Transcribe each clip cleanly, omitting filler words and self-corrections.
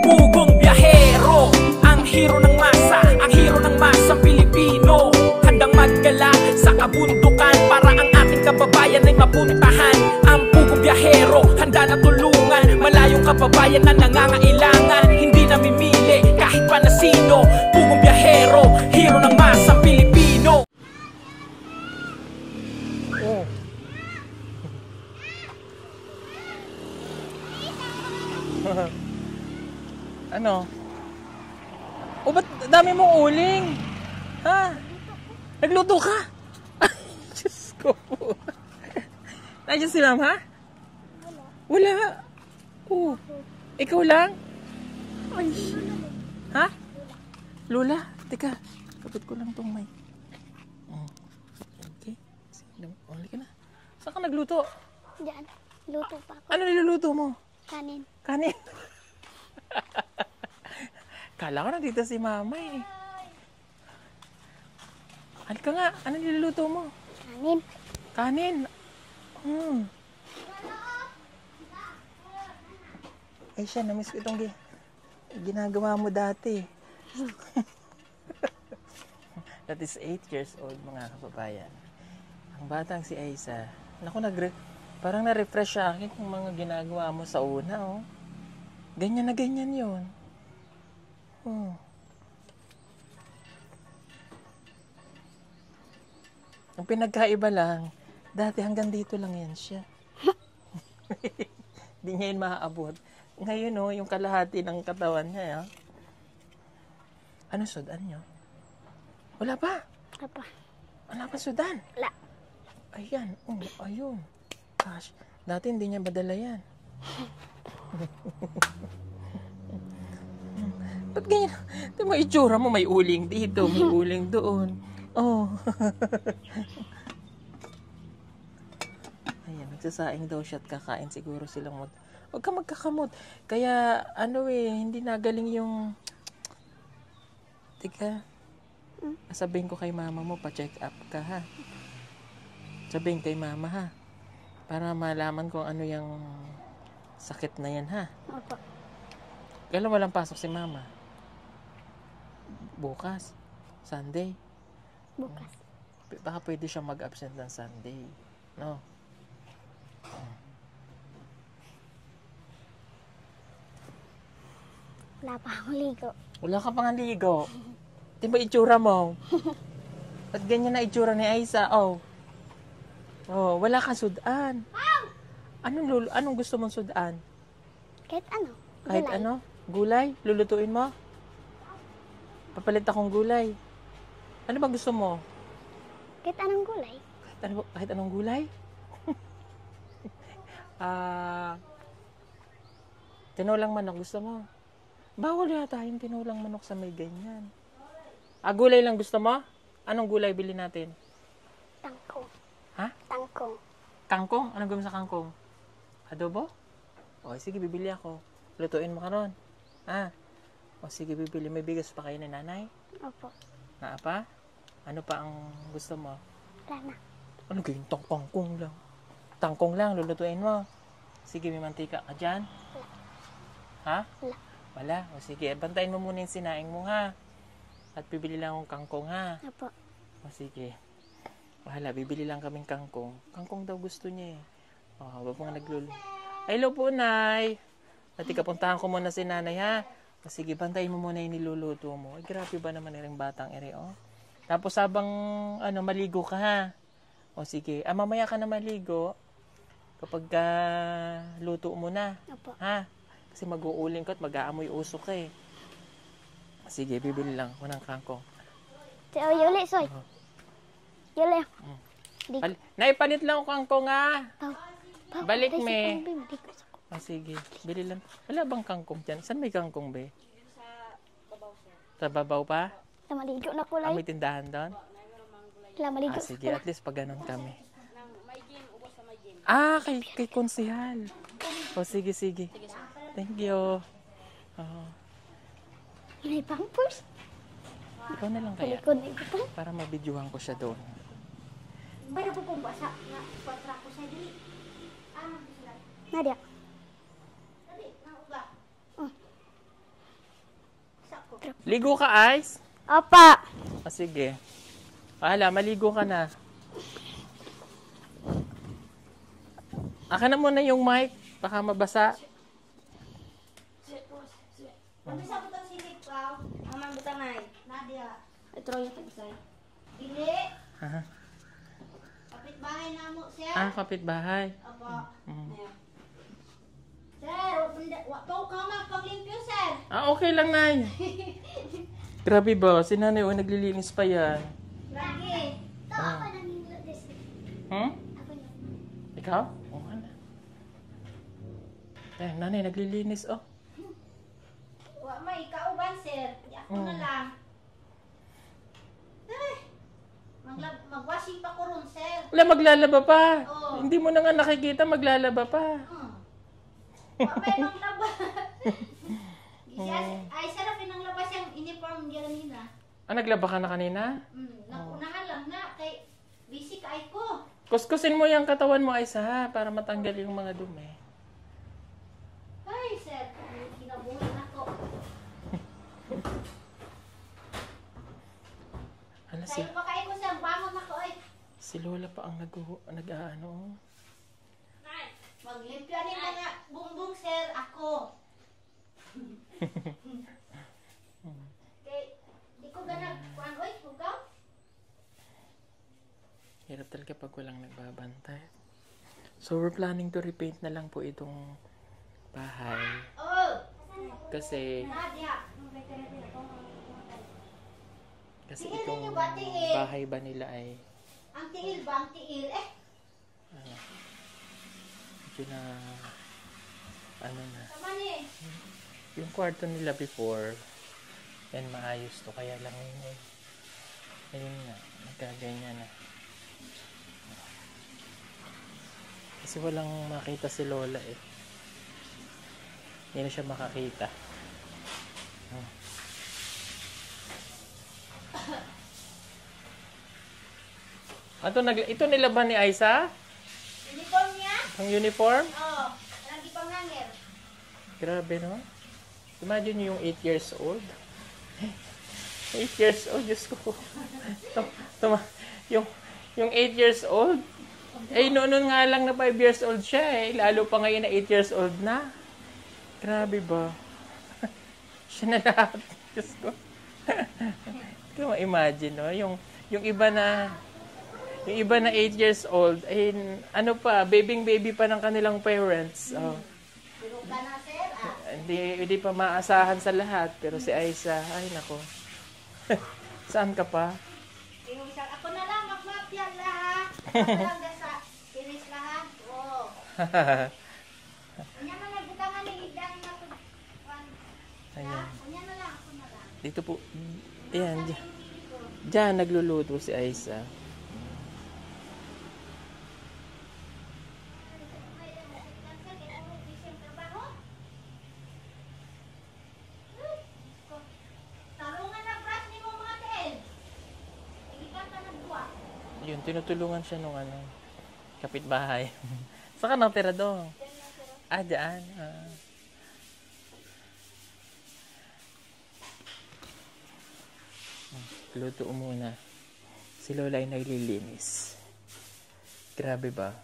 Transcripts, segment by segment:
Bugong biyahero, ang hero ng masa, ang hero ng masang Pilipino. Handang maggala sa kabundukan para ang ating kababayan ay mapuntahan. Ang bugong biyahero, handa na tulungan malayong kababayan na nangangailangan. Hindi namimili kahit pa na sino. Bugong biyahero, hero ng masang Pilipino. Ano? O ba't dami mong uling? Ha? Nagluto ka? Diyos ko po. Nandiyan si Ma'am, ha? Wala. Oh. Ikaw lang? Ay. Ha? Lola? Teka. Kapit ko lang tong mic. Okay. Uli ka na. Saan ka nagluto? Diyan. Luto pa ako. Ano niluluto mo? Kanin. Kanin. Kala ko na dito si Mama eh. Halika nga, ano niluluto mo? Kanin. Kanin. Ay siya, namiss ko itong ginagawa mo dati. That is 8 years old, mga kababayan. Ang batang si Aisa. Naku, parang na-refresh sa akin yung mga ginagawa mo sa una, oh. Ganyan na ganyan yun. Ang pinagkaiba lang, dati hanggang dito lang yan siya. Hindi niya yun maaabot. Ngayon, oh, yung kalahati ng katawan niya, ano sudan niyo? Wala pa? Wala pa. Wala pa sudan? Wala. Ayan, ayun. Gosh, dati hindi niya badala yan. Ba't ganyan? Ito mo itsura mo, may uling dito, may uling doon. Oh. Ayan, nagsasaing daw siya at kakain siguro silang Huwag ka magkakamot. Kaya, hindi nagaling yung... Tika, sabihin ko kay mama mo, pa-check up ka, ha? Sabihin kay mama, ha? Para malaman kung ano yung sakit na yan, ha? Opo. Kailan walang pasok si mama? Bukas. Sunday. Bukas. Baka pwede siya mag-absent ng Sunday. No? Wala pa akong ligo. Wala ka pang ligo. Di ba itsura mo? Ba't ganyan na itsura ni Aisa? Oh, wala ka sudan. Anong gusto mong sudan? Kahit ano. Kahit Gulay. ano? Gulay? Lulutuin mo? Papalit akong gulay. Ano ba gusto mo? Kahit anong gulay. Kahit anong gulay? Tinulang manok gusto mo? Bawal yata yung tinulang manok sa may ganyan. Gulay lang gusto mo? Anong gulay bilhin natin? Tangkong. Ha? Tangkong. Kangkong? Anong gawin sa kangkong? Adobo? O, sige, bibili ako. Lutuin mo ka ron. O, sige, bibili. May bigas pa kayo ni nanay? Opo. Naa pa? Ano pa ang gusto mo? Wala na. Ano gawin? Kangkong lang. Tangkong lang, lulutuin mo. Sige, may mantika ka dyan? Ha? Wala. Wala? O sige, bantayin mo muna yung sinaing mo, ha? At bibili lang akong kangkong, ha? Opo. O sige. Bahala, bibili lang kaming kangkong. Kangkong daw gusto niya eh. O, habang mga Hello po, Nay. Pati kapuntahan ko muna si Nanay, ha? O sige, bantayin mo muna yung niluluto mo. Ay, grabe ba naman yung batang ere, oh? Tapos habang, maligo ka, ha? O sige, mamaya ka na maligo. Kapag luto mo na. Opo. Ha? Kasi mag-uuling ka at mag-aamoy usok ka eh. Sige, bibili lang ako ng kangkong. Yuli, soy. Yuli. Naipalit lang ako kangkong, ha? Balik, me. Sige, bili lang. Wala bang kangkong dyan? Saan may kangkong, be? Sa babaw pa? Maligo na kulay. May tindahan doon? Maligo sige, at least pag ganun kami. Kay konsihal. O, sige. Thank you. May pampers. Ikaw na lang kaya. Para mabidyohan ko siya doon. Bayo po pong basa na kontra ko sa dili. Nadia. Ligo ka, Ice? Apa. Sige. Maligo ka na. Aka na muna yung mic. Baka mabasa. Ano sa butang silip ka? Mamang butang ay. Nadia. Ito yung tagsay. Dili. Aha. Kapit bahay na mo, sir. Kapitbahay. Opo. Mm. Ayan. Sir, wag ka magpaglimpyo, sir. Okay lang, Nay. Grabe ba? Si Nanay, naglilinis pa yan. Lagi. Ito, ako nanginilo this. Ako yun. Ikaw? Oo nga na. Nanay, naglilinis, oh. Wa may kauban, sir. Di ako na lang. Ay. Magwashing pa ko ron, sir. Wala, maglalaba pa. Oo. Hindi mo na nga nakikita, maglalaba pa. Wa may manglaba. Ay, sarap pinanglaba siyang uniform niya kanina. Naglaba ka na kanina? Nakunahan lang na. Kay busy ka ay ko. Kuskusin mo yung katawan mo, Aisa, ha? Para matanggal yung mga dumi. Ay, sir. Kinabuhin ako. Si Sa'yo pa kayo ko, sir. Bangon ako, ay. Lola pa ang nag-ano. Maglimpyo ni mga bumbong, sir. Ako. Kay, di ko ganag. Kuan, oy, hugaw. Hirap talaga pag walang nagbabantay. So, we're planning to repaint na lang po itong bahay. Oh. Kasi Nadia. Tingin itong ninyo ba, tingin? bahay ba nila ay Ang tiil ba? Ang tiil? medyo na Tama ni. yung kwarto nila before yan maayos to, kaya lang yun ayun nga, nagkaganyan na kasi walang makita si Lola hindi na siya makakita. Ito nilaban ni Aisa? Uniform niya? Ang uniform? Oo. Lagi pang hanger. Grabe, no? Imagine nyo yung 8 years old. 8 years old, Diyos ko. Yung 8 years old, noon nga lang na 5 years old siya lalo pa ngayon na 8 years old na. Grabe ba? Siya na lahat. Diyos ko. Hindi ko ma-imagine, no? Yung iba na 8 years old, baby pa ng kanilang parents. Oh. Pero ka na, sir, Hindi pa maasahan sa lahat. Pero si Aisa, ay nako. Saan ka pa? Yung isang, ako na lang, magmapya lahat. Ako lang sa finish lahat. Oo. Kanya na nagbutangan ni Higdang na po. Ayan. Kanya na lang, ako na lang. Dito po. Ayan. Diyan nagluluto si Aisa. Yun, tinutulungan siya nung kapitbahay. Saan ka natira doon? Dyan. Luto muna. Si Lola ay naglilinis. Grabe ba?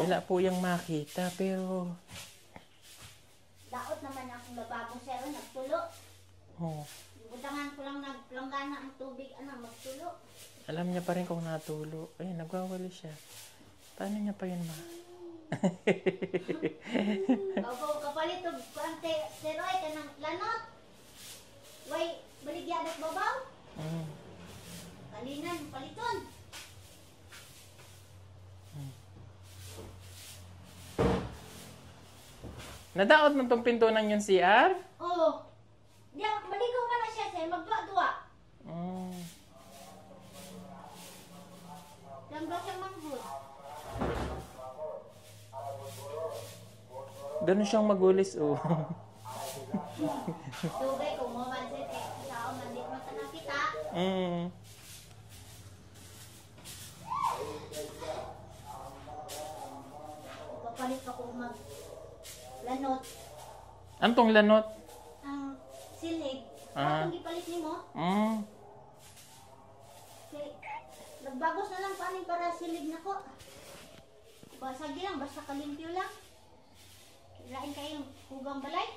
Wala po yung makita, pero Daot naman akong lababo, sir, nagtulo. Butangan ko lang naglanggana ang tubig, magtulo. Alam niya pa rin kung natulo. Ayun, nagwawali siya. Paano niya pa yun, ma? Bago kapalit og kuante seroy kanang lanot. Way baligya dak babaw. Kalinan paliton. Nadaot man tong pintunan yung CR? Oo. Diya maligo man na siya sir, magduwa-duwa. Langga siya manghud. Ganun siyang magulis, Dugay kung mo man sir kay sao man di man tanang kita. kapalit ako lanot. Antong lanot? Ang silig. Ah. Atong gipalit nimo. Kay nagbagos na lang paning para silig nako. Basta lang, basta kalimpyo lang. Lain kayong hugang balay.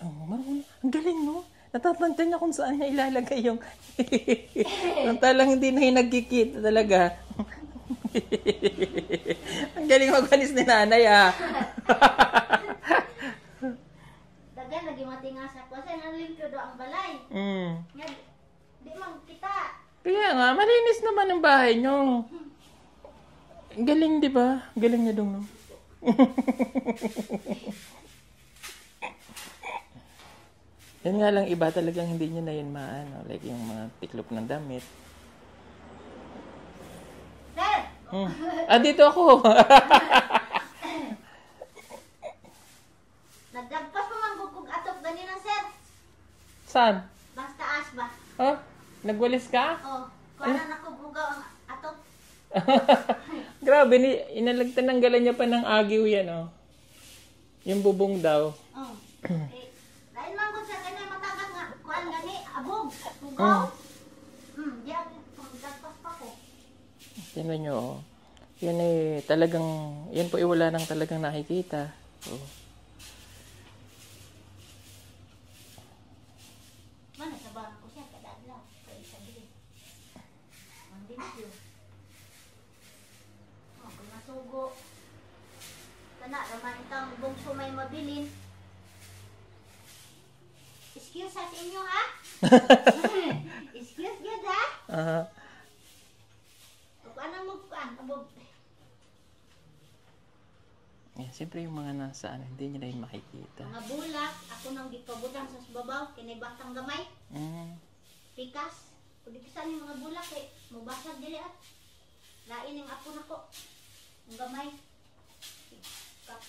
Oh, marunong. Ang galing, no? Natatantya niya kung saan niya ilalagay yung... Talang hindi na yung nagkikita talaga. Ang galing magwalis ni nanay, ah. Dagan, lagi matinga sa kwasa. Nalimpyo do ang balay. Nga, di man kita. Kaya nga, malinis naman ang bahay niyo. Ang galing, di ba? Galing niya dong, no? Yan nga lang, iba talagang hindi niya na yun maano. Like yung mga tiklop ng damit. Sir! Dito ako. Nagdagpas pa man bukog atok ganina, sir. Saan? Basta as ba? Oh, nagwalis ka? Oh, kuha na ko bugaw ang atok. Grabe, inalagtan ng galan niya pa ng agiw yan, oh. Yung bubong daw. Oh. Lain man gud sa kanya matagas nga kuan gani abog, bugaw. Diyan pagdagpas pa ko. Tingnan nyo, oh. Yan eh, talagang, yan po wala nang talagang nakikita. Oh. Mana sa bang ko siya kada adlaw, kay sabi. Ang limpyo. Oh, kung masugo. Kana raman itang bungso may mabilin. Excuse sa inyo ha? Excuse good ha? Kung ano mo kuan, abog. Yan, siyempre yung mga nasa ano, hindi nyo na yung makikita. Mga bulak, ako nang gipabutang sa babaw, kinay batang gamay. Pikas. Kung di kasan yung mga bulak eh, mubasag dili at. Lain yung apo na ko. Ang gamay.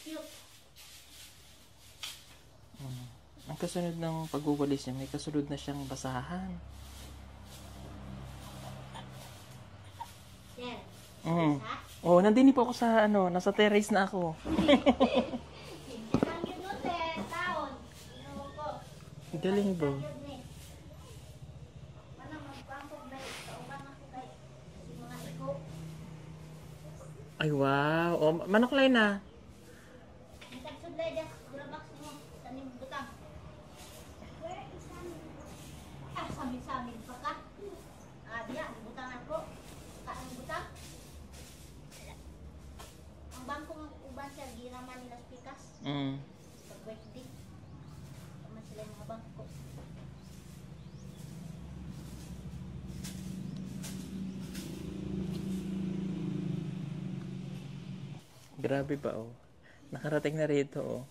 Cute. Ang kasunod ng pagwawalis niya, may kasunod na siyang basahan. Yan. Ha? Oh, nandini po ako sa ano, nasa terrace na ako. Ang yun nun eh, taon. Inuwa ko. Galing ba? Yun eh. Manang magpangkog na kauban ako kay si mga iko. Ay, wow. Oh, manoklay na. Ang tagsudlay dyan, gulabox mo. Tanim butang. Samin-samin pa ka. Diya, butang ako. Kaan butang. Ang bangko ng uban siya, ginaman nila pikas. Pag-birthday. Naman sila yung mga bangko. Grabe ba, oh. Nakarating na rito, oh.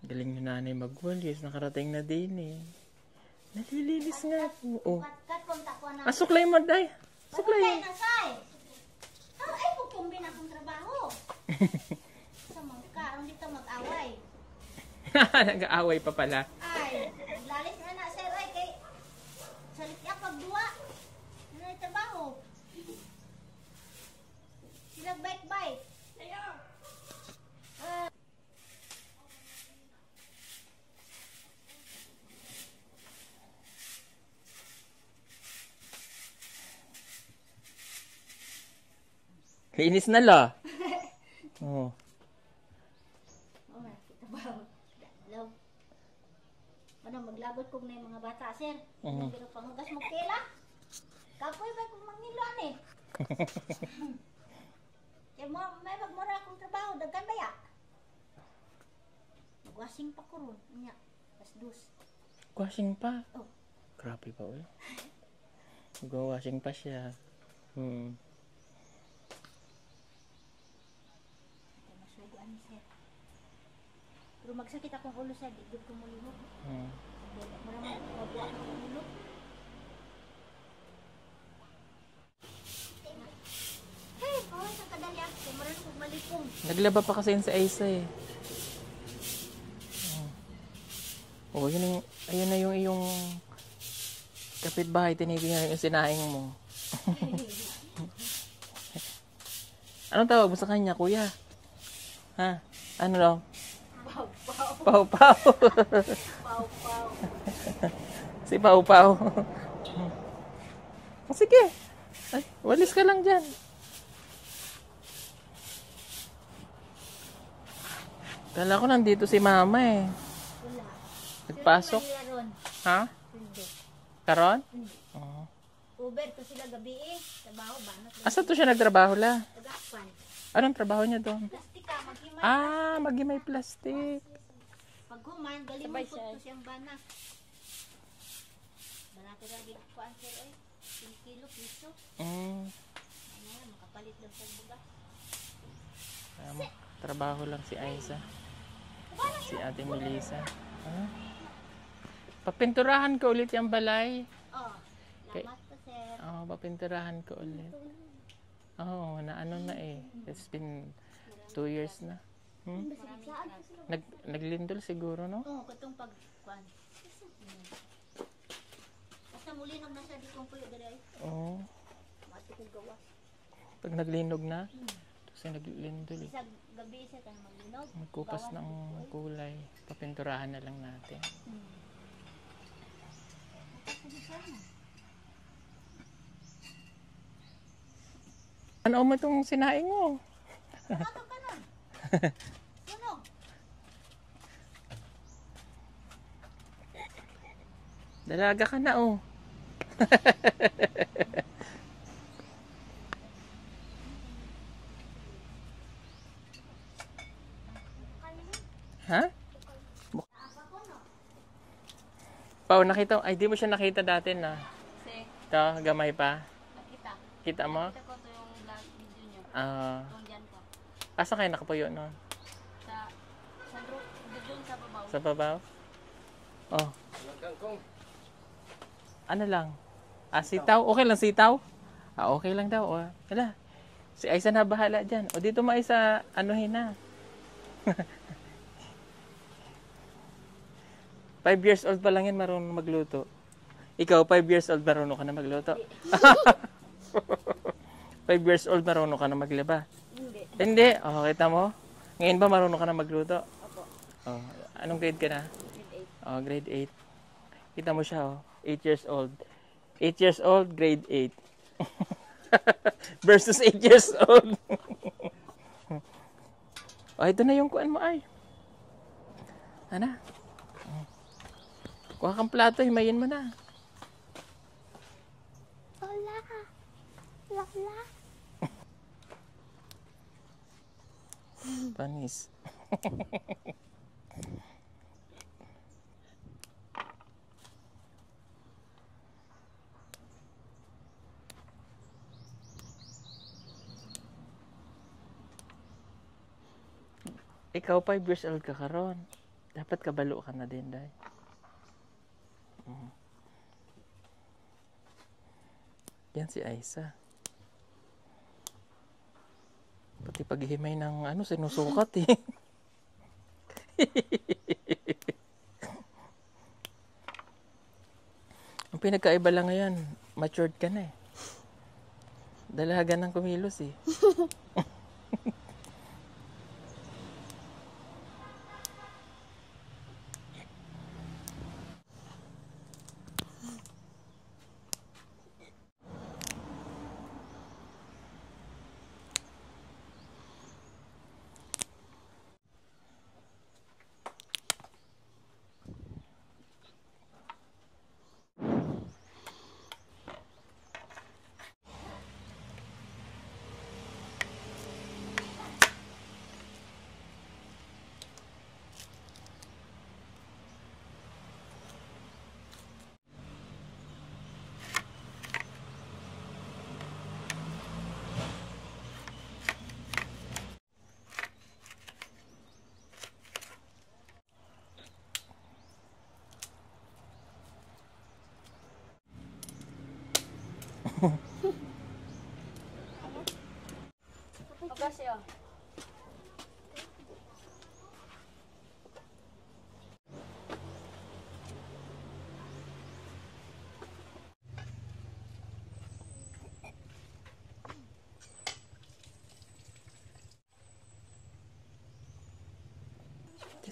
Galing nyo nanay magwalis. Nakarating na din, eh. Nalilinis nga po, oh. Kat punta ko na. Suklay mo, day. Suklay. Suklay. Nasay. Ay, pupumbin akong trabaho. Sa mga karon dito mag-away. Nag-aaway pa pala. Ay, lalis na na, sir. Ay, kay salit niya pagduwa. Ano yung trabaho? Sila bike-bike. Ayaw. Linis na la. Oh. Trabaho. Hello. Ano, maglabot kong na yung mga bata, sir. Ano, pero pangugas mo kela? Kapoy ba kung mangiluan eh? Kaya may magmura akong trabaho, dagkan ba ya? Magwashing pa ko ron. Anya, pasdus. Washing pa? Oh. Grabe ba, uy? Mag-washing pa siya. Masuguan ni sir. Pero magsakit akong ulo sa digod ko mulihog. Maraming mabuha akong ulo. Hey, pawag sa kadali ako. Maraming kong malipong. Naglaba pa kasi yun sa Aisa, eh. Oh, yun yung, ayun na yung iyong kapitbahay, tinignan yung sinaing mo. Anong tawag mo sa kanya, kuya? Ha? Ano daw? Pau Pau. Pau-pau. Si Pau Pau. Sige. Ay, walis ka lang dyan. Kala ko nandito si mama eh. Wala. Nagpasok. Sino man nila ron? Ha? Hindi. Karon? Hindi. Oo. Uber to sila gabi eh. Trabaho ba? Asa to siya nagtrabaho la? Tagakpan. Anong trabaho niya doon? Plastika, maghimay. Magimay plastic. Pag human, galing mo po to siyang bana. Banati lagi ko answer eh. 10 kilo piso. Mm. Ano yan, makapalit lang sa bugas. Trabaho lang si Aiza. Si Ate Melissa. Papinturahan ko ulit yung balay. Oh, Okay. salamat po sir. Papinturahan ko ulit. Na ano na eh. It's been 2 years na. Naglindol siguro, no? Oo, katong pagkuan. Basta muli nung nasa di kong puyo dali. Oo. Mati kong gawas. Pag naglinog na, kasi naglindol eh. Sa gabi isa tayo maglinog. Magkupas ng kulay. Papinturahan na lang natin. Ano mo itong sinaing mo? Ato ka nun. Sunog. Dalaga ka na oh. Ha? Pao, nakita, ay di mo siya nakita dati na. Ito, gamay pa. Nakita. Kita mo? Kita ko to yung vlog video niyo. Kung dyan ko. Asa kayo nakapuyo no? Sa doon sa babaw. Sa babaw? Oh. Ano lang? Sitaw? Okay lang sitaw? Okay lang daw. Wala. Si Aiza na bahala dyan. O dito maisa, anuhin na. 5 years old pa lang yan marunong magluto. Ikaw, 5 years old marunong ka na magluto? 5 years old marunong ka na maglaba? Hindi. Hindi. Kita mo? Ngayon ba marunong ka na magluto? Opo. Anong grade ka na? Grade 8. Grade 8. Kita mo siya, 8 years old. 8 years old, grade 8. Versus 8 years old. Ito na yung kuan mo ay. Ano? Kuha kang plato, himayin mo na. Lola. Lola. Panis. Ikaw 5 years old ka karon. Dapat kabalo ka na din, day. Yan si Aiza. Pati paghihimay ng sinusukat eh. Ang pinagkaiba lang ngayon, matured ka na eh. Dalaga ng kumilos eh.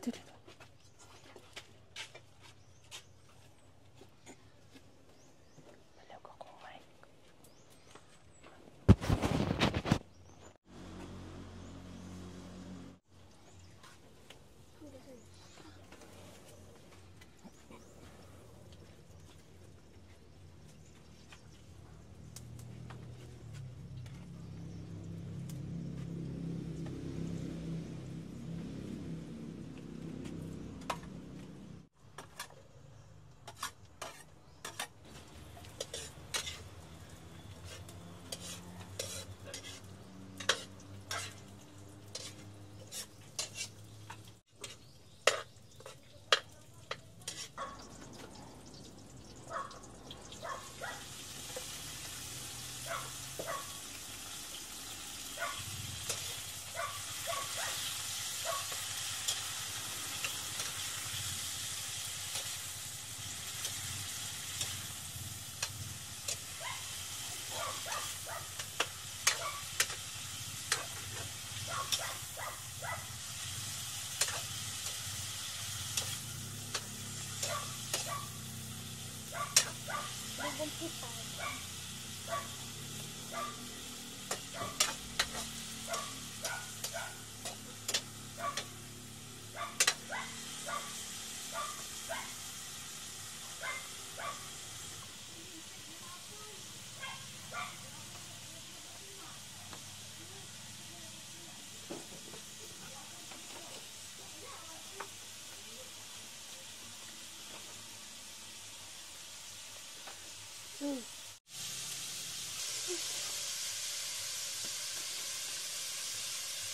dito, dito. Malag ako, Mike.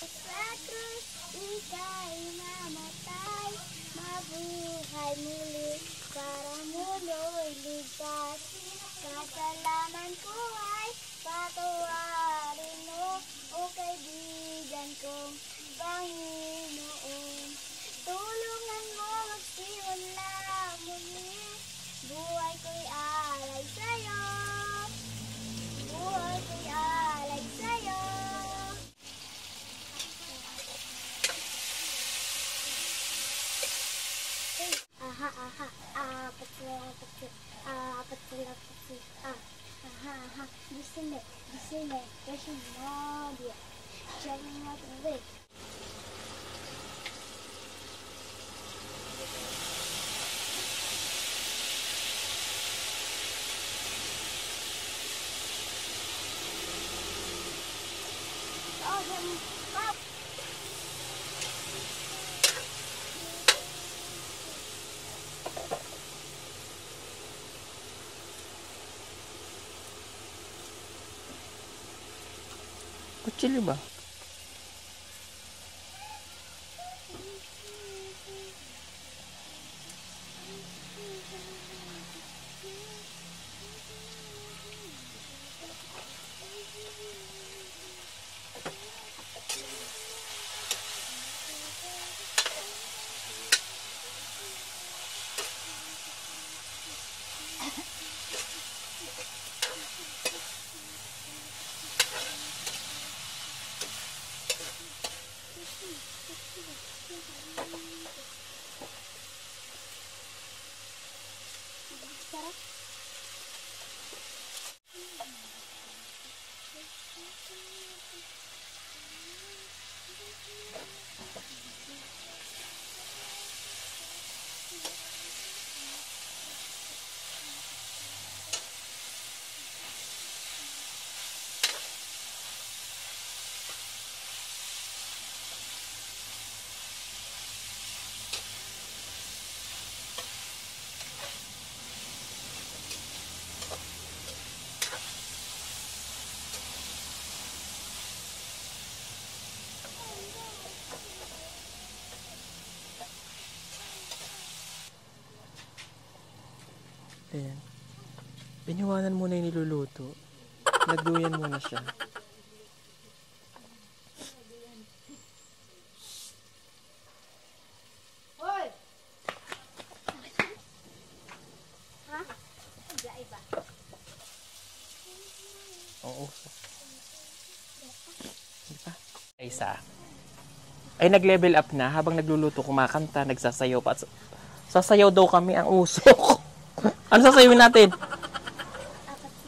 Petrus, ika'y namatay, mabuhay muli para mulo'y ligtas. Kasalanan ko ay patawarin mo, o kaibigan kong Panginoon. Tulungan mo magsimula muli, buhay ko'y alay sa'yo, buhay ko'y alay sa'yo. Aha, aha, patsi, aha, gisine, kasi mo, dia, siya yung matubig. Kutsilyo ba? Sarap. Ayan. Iniwanan muna yung niluluto. Nagduyan muna siya. Hoy! Ha? Diyan ba? Oo. Di ba? Isa. ay nag-level up na habang nagluluto, kumakanta, nagsasayaw pa. Sasayaw daw kami ang usok. Ano sasayawin natin?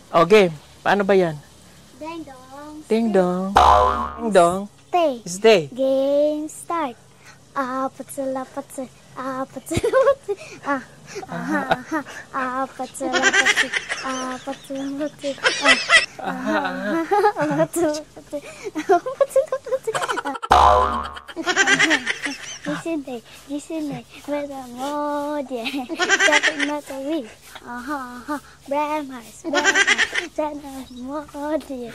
Okay, paano ba yan? Ding dong. Ding dong. Ding dong. Stay. Stay. Game start. Patsala patsa. Patsala patsa. Patsala patsa. Patsala patsa. Patsala patsa. Patsala patsa. Gisinde, with a modie, jumping not a week. Brahmas, Brahmas, modie.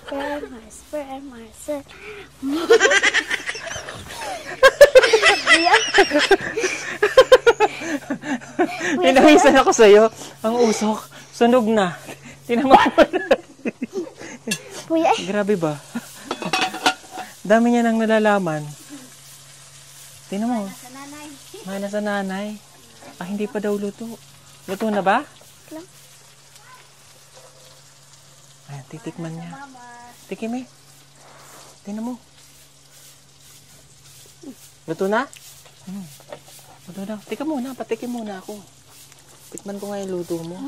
Brahmas. Pinawisan ako sa'yo. Ang usok. Sunog na. Tinamaan mo na. Kuya, Grabe ba? Dami niya nang nalalaman. Tingnan mo. Mana sa nanay. Ah, hindi pa daw luto. Luto na ba? Lang. Ayan, titikman niya. Tikim eh. Tingnan mo. Luto na? Luto na. Tika muna. Patikim muna ako. Tikman ko nga yung luto mo.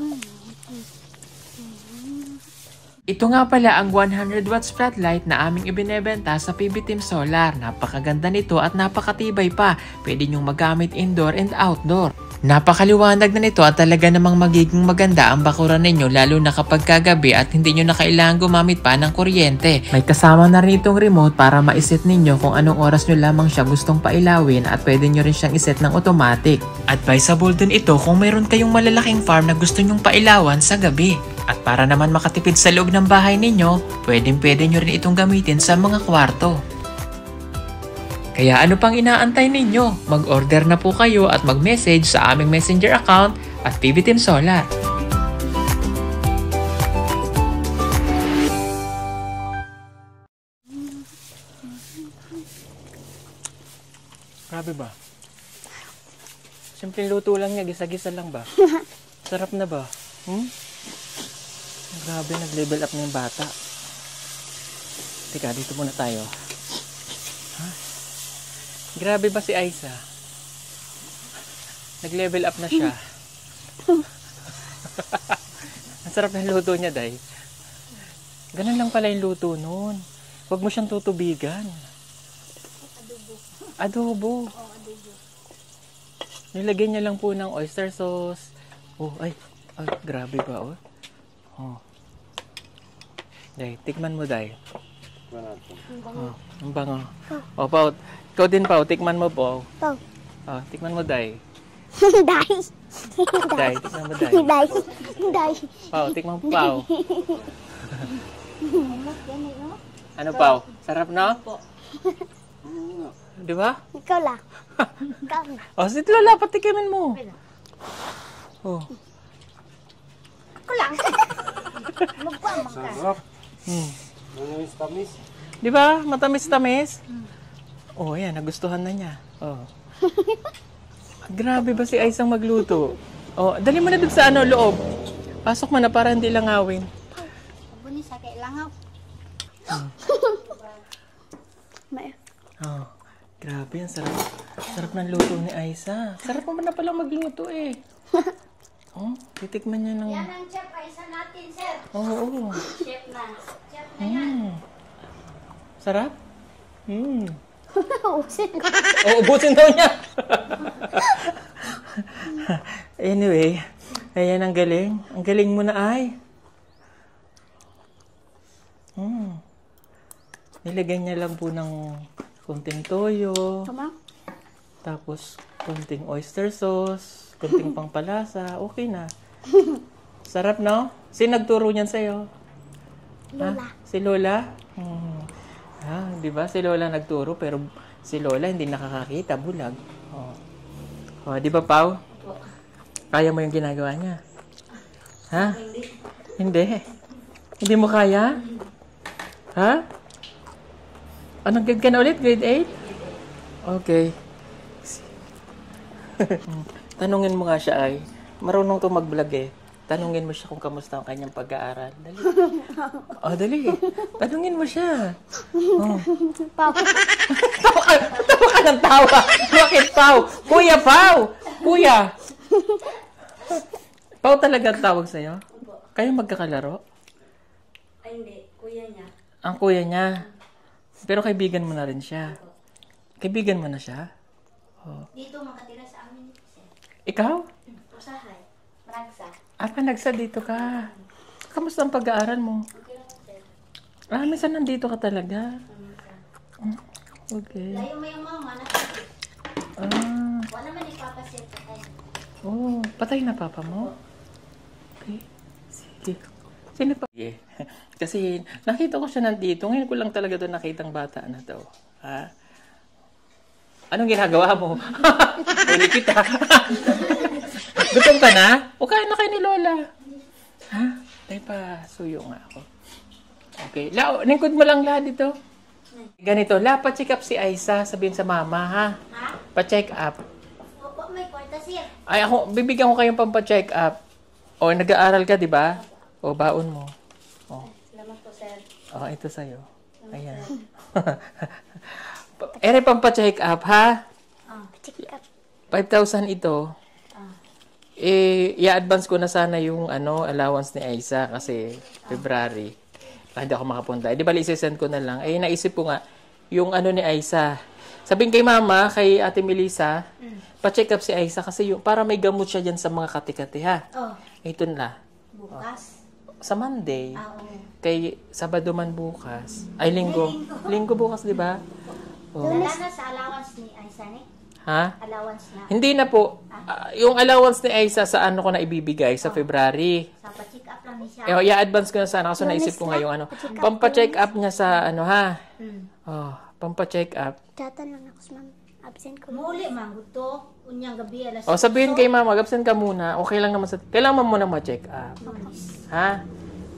Ito nga pala ang 100 watts floodlight na aming ibinebenta sa PB Team Solar. Napakaganda nito at napakatibay pa. Pwede nyong magamit indoor and outdoor. Napakaliwanag na nito at talaga namang magiging maganda ang bakuran ninyo lalo na kapag kagabi at hindi nyo na kailangan gumamit pa ng kuryente. May kasama na rin itong remote para ma-set ninyo kung anong oras nyo lamang siya gustong pailawin at pwede nyo rin siyang iset ng automatic. Advisable din ito kung mayroon kayong malalaking farm na gusto nyong pailawan sa gabi. At para naman makatipid sa loob ng bahay ninyo, pwede nyo rin itong gamitin sa mga kwarto. Kaya ano pang inaantay ninyo? Mag-order na po kayo at mag-message sa aming messenger account at PB Team Solar. Grabe ba? Simpleng luto lang niya, gisa-gisa lang ba? Sarap na ba? Grabe, nag-level up na yung bata. Teka, dito muna tayo. Grabe ba si Aiza? Nag-level up na siya. Ang sarap ng luto niya, Day. Ganun lang pala yung luto nun. Huwag mo siyang tutubigan. Adobo. Nilagyan niya lang po ng oyster sauce. Oh, ay, grabe ba, oh. Oh. Day, tikman mo, Day. Oh, ang bango. Oh, Pao. Ikaw din, Pao. Tikman mo, Pao. Pao. Oh, tikman mo, Day. Day. Day, tikman mo, Day. Day. Pao, tikman mo, Pao. Ano, Pao? Sarap, no? Di ba? Ikaw lang. Ikaw na. Oh, si Lola, patikimin mo. Oh. Ako lang. Magpamang ka. Sarap. Matamis-tamis. Di ba? Matamis-tamis. Oh, ayan. Nagustuhan na niya. Oh. Grabe ba si Aisang magluto? Oh, dali mo na dun sa loob. Pasok mo na para hindi langawin. Buni sa kailangaw. Oh, grabe. Ang sarap. Sarap ng luto ni Aisa. Sarap mo na palang magluto eh. Oh, titikman niya ng... Yan ang chef ay isa natin, sir. Oo. Chef na. Chef na yan. Sarap? Usin. Oo, ubusin daw niya. Anyway, ayan ang galing. Ang galing mo na ay. Nilagyan niya lang po ng konting toyo. Tama? Tapos, konting oyster sauce. Konting pangpalasa. Okay na. Sarap, no? Sino nagturo niyan sa'yo? Lola. Ha? Si Lola? Di ba? Si Lola nagturo, pero si Lola hindi nakakakita, bulag. Oh, di ba, Pao? Kaya mo yung ginagawa niya? Ha? Hindi. Hindi mo kaya? Ha? Anong grade ka na ulit? Grade 8? Okay. Tanungin mo nga siya ay, marunong to mag-vlog eh. Tanungin mo siya kung kamusta ang kanyang pag-aaral. Dali. Oh, dali. Tanungin mo siya. Oh. Pao. Tawa ka ng tawa. Bakit, Pao? Kuya, Pao! Kuya! Pao talaga ang tawag sa'yo? Kayo magkakalaro? Ay, hindi. Kuya niya. Ang kuya niya. Pero kaibigan mo na rin siya. Kaibigan mo na siya? Dito makatira sa amin, sir. Ikaw? Usahay. Maragsa. Nagsa dito ka. Kamusta ang pag-aaral mo? Okay lang, sir. Minsan nandito ka talaga. Okay. Layo mo yung mama na wala man ipapasit ka tayo. Oh, patay na papa mo? Okay. Sige. Sino pa? Yeah. Kasi nakita ko siya nandito. Ngayon ko lang talaga doon nakitang bata na to. Ha? Anong ginagawa mo? Huli kita. Gutom ka na? O kain na kayo ni Lola. Ha? Tayo pa, suyo nga ako. Okay. Lingkod mo lang la dito. Ganito. Pa-check up si Aiza. Sabihin sa mama, ha? Ha? Pa-check up. Opo, may kwarta, sir. Ay, bibigyan ko kayong pampa-check up. O, nag-aaral ka, di ba? O, baon mo. O. Salamat po, sir. O, ito sa'yo. Ayan. Ere, pampa-check up, ha? Check up. 5,000 ito. I-advance ko na sana yung allowance ni Aiza kasi February. Hindi ako makapunta. Di ba, isesend ko na lang. Naisip ko nga, yung ni Aiza. Sabihin kay mama, kay ate Melissa, pa-check up si Aiza kasi para may gamot siya dyan sa mga kati-kati, ha? Oh, Ito na. bukas. Sa Monday. Oo. Kay Sabado man bukas. Ay, Linggo. Linggo bukas, di ba? Wala na sa allowance ni Aiza, ni? Ha? Allowance na. Hindi na po. Yung allowance ni Aiza sa ko na ibibigay sa February. Sa pa-check up lang ni siya. I-advance ko na sana kasi naisip ko nga yung pampa-check up niya sa ha. Oh, pampa-check up. Tatan lang ako sa mama. Absent ko. Muli, mangguto. Unyang gabi, alas. Sabihin kay mama, absent ka muna. Okay lang naman kailangan mo muna ma-check up. Ha?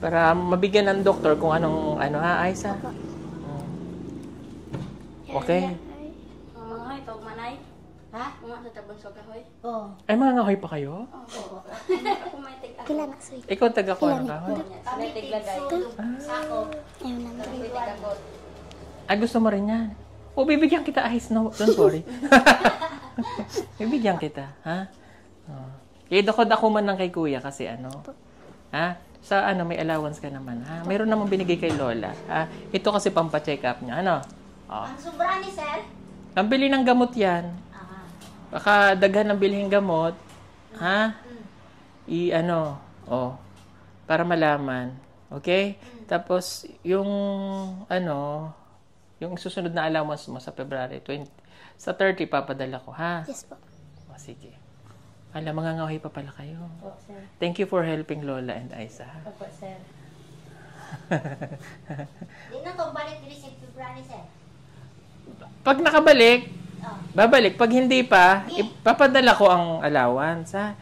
Para mabigyan ng doktor kung anong Aiza. Okay. Mga ito, manay. Ha? Mga sa tabon sa kahoy. Oh. Ay, mga ngahoy pa kayo? Ako may tig ako. Kailan na sweet. Ikaw taga ko kahoy? Kami May tiglagay. Sako. Ayaw naman. May tig ako. Ay, gusto mo rin yan. Bibigyan kita ice. No, don't worry. Bibigyan kita, ha? Idakod ako man lang kay kuya kasi ha? Sa may allowance ka naman, ha? Mayroon namang binigay kay Lola, ha? Ito kasi pampa-check up niya, Ang sobra ni sir? Ang bili ng gamot yan. Baka daghan ng bilhin gamot, ha? Para malaman. Okay? Tapos, yung susunod na allowance mo sa February 20, sa 30, papadala ko, ha? Yes po. Sige. Mga ngahoy pa pala kayo. Opo, sir. Thank you for helping Lola and Aiza. Opo, sir. Di na kung balik dili sa February, sir. Pag nakabalik, babalik. Pag hindi pa, ipapadala ko ang allowance, ha?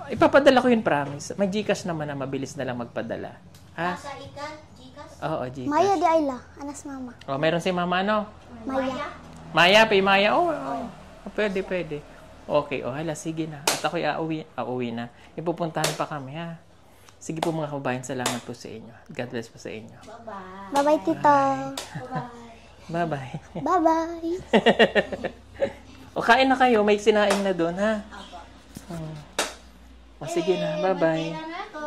Ipapadala ko yun, promise. May GCash naman na mabilis na lang magpadala. Ha? Sa ikan, Gcash. Oo, GCash. Maya di Ayla. Anas mama. Meron si mama, Maya. Maya, Maya. Pwede. Okay, hala, sige na. At ako'y auwi na. Ipupuntahan pa kami, ha? Sige po mga kababayan, salamat po sa inyo. God bless po sa inyo. Bye-bye. Bye-bye, tito. Bye-bye. Bye-bye. Kain na kayo. May sinaing na doon, ha? Sige na. Bye-bye. Kailan na ako?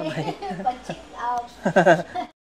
Bye-bye. Pag-check out.